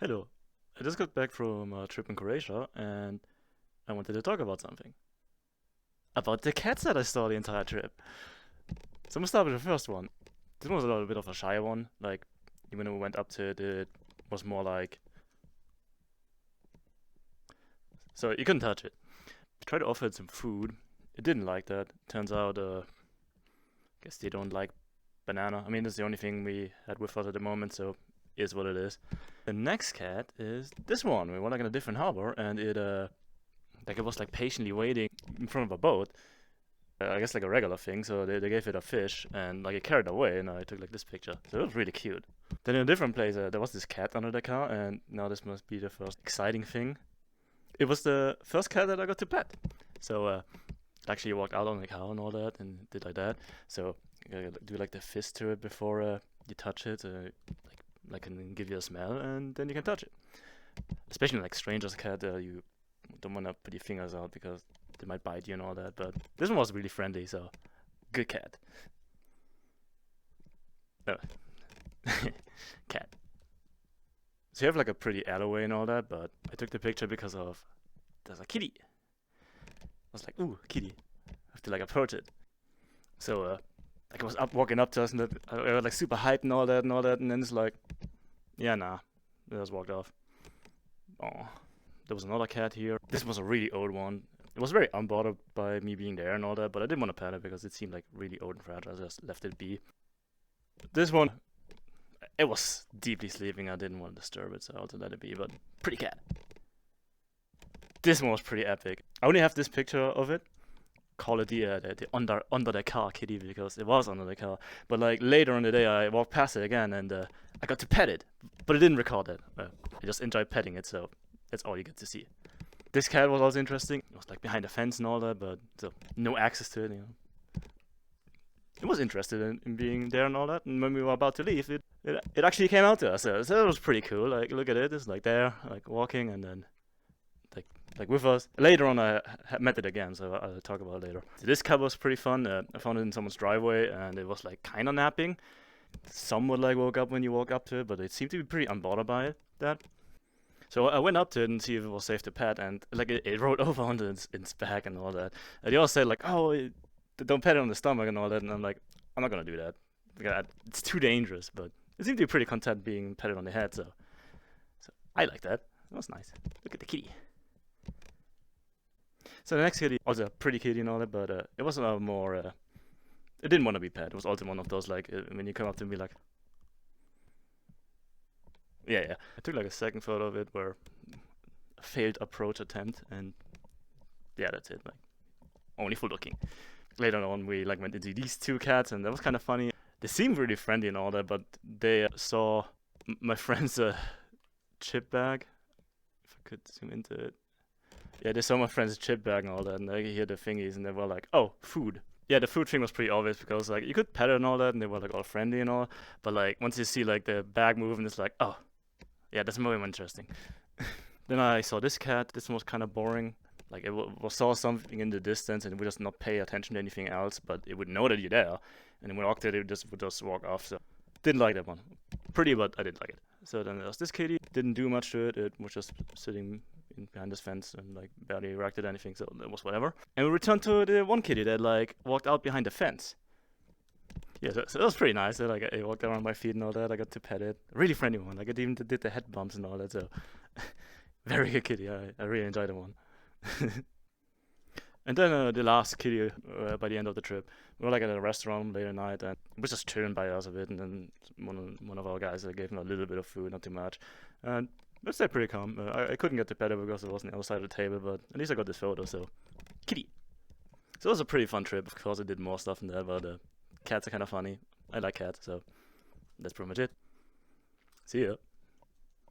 Hello. I just got back from a trip in Croatia and I wanted to talk about something. About the cats that I saw the entire trip. So I'm gonna start with the first one. This one was a little bit of a shy one. Like, when we went up to it, it was more like. So you couldn't touch it. We tried to offer it some food. It didn't like that. Turns out, guess they don't like banana. I mean, that's the only thing we had with us at the moment, so is what it is. The next cat is this one. We were like in a different harbor and it was like patiently waiting in front of a boat. I guess like a regular thing. So they gave it a fish and like it carried away, and I took like this picture. So it was really cute. Then in a different place, there was this cat under the car, and now this must be the first exciting thing. It was the first cat that I got to pet. So actually walked out on the car and all that, and did like that. So you gotta do like the fist to it before you touch it. Like can give you a smell, and then you can touch it. Especially like strangers' cat, you don't want to put your fingers out because they might bite you and all that. But this one was really friendly, so good cat. No, cat. So you have like a pretty alleyway and all that, but I took the picture because of there's a kitty. I was like, ooh, kitty. I have to like approach it. So like I was up walking up to us, and I was like super hyped and all that, and then it's like, yeah, nah, they just walked off. Oh, there was another cat here. This was a really old one. It was very unbothered by me being there and all that, but I didn't want to pet it because it seemed like really old and fragile. I just left it be. This one, it was deeply sleeping. I didn't want to disturb it, so I had to let it be. But pretty cat. This one was pretty epic. I only have this picture of it. Call it the under the car kitty because it was under the car. But like later in the day, I walked past it again and I got to pet it, but I didn't record it. I just enjoyed petting it, so that's all you get to see. This cat was also interesting. It was like behind the fence and all that, but so no access to it. It was interested in being there and all that. And when we were about to leave, it actually came out to us. So that was pretty cool. Like look at it, it's like there, like walking, and then like like with us. Later on, I met it again, so I'll talk about it later. So this cat was pretty fun. I found it in someone's driveway, and it was like kind of napping. Somewhat like woke up when you walk up to it, but it seemed to be pretty unbothered by it. That. So I went up to it and see if it was safe to pet, and like it rolled over onto its back and all that. And they all said like, "Oh, don't pet it on the stomach and all that." And I'm like, "I'm not gonna do that. It's too dangerous." But it seemed to be pretty content being petted on the head, so I like that. That was nice. Look at the kitty. So the next kitty was a pretty kitty and all that, but it was more. It didn't want to be pet. It was also one of those like when you come up to me like, yeah. I took like a second photo of it where a failed approach attempt, and yeah, that's it. Like only for looking. Later on, we like went into these two cats, and that was kind of funny. They seemed really friendly and all that, but they saw my friend's chip bag. If I could zoom into it, yeah, they saw my friend's chip bag and all that, and they hear the thingies, and they were like, "Oh, food." Yeah, the food thing was pretty obvious because like you could pet it and all that, and they were like all friendly and all. But like once you see like the bag moving, it's like, oh, yeah, that's more interesting. Then I saw this cat. This one was kind of boring. Like saw something in the distance and it would just not pay attention to anything else, but it would know that you're there. And then when I walked it, would just walk off. So didn't like that one. Pretty, but I didn't like it. So then there was this kitty. Didn't do much to it. It was just sitting behind this fence and like barely reacted to anything. So it was whatever. And we returned to the one kitty that like walked out behind the fence. Yeah, so that was pretty nice. So, like I walked around my feet and all that. I got to pet it. Really friendly one. Like it even did the head bumps and all that. So very good kitty. I really enjoyed the one. And then the last kitty by the end of the trip, we were like at a restaurant late at night, and we was just chilling by us a bit. And then one of our guys gave him a little bit of food, not too much, and it stayed pretty calm. I couldn't get to pet it because it was on the other side of the table, but at least I got this photo. So kitty. So it was a pretty fun trip. Of course, I did more stuff in there, but cats are kind of funny. I like cats, so that's pretty much it. See ya.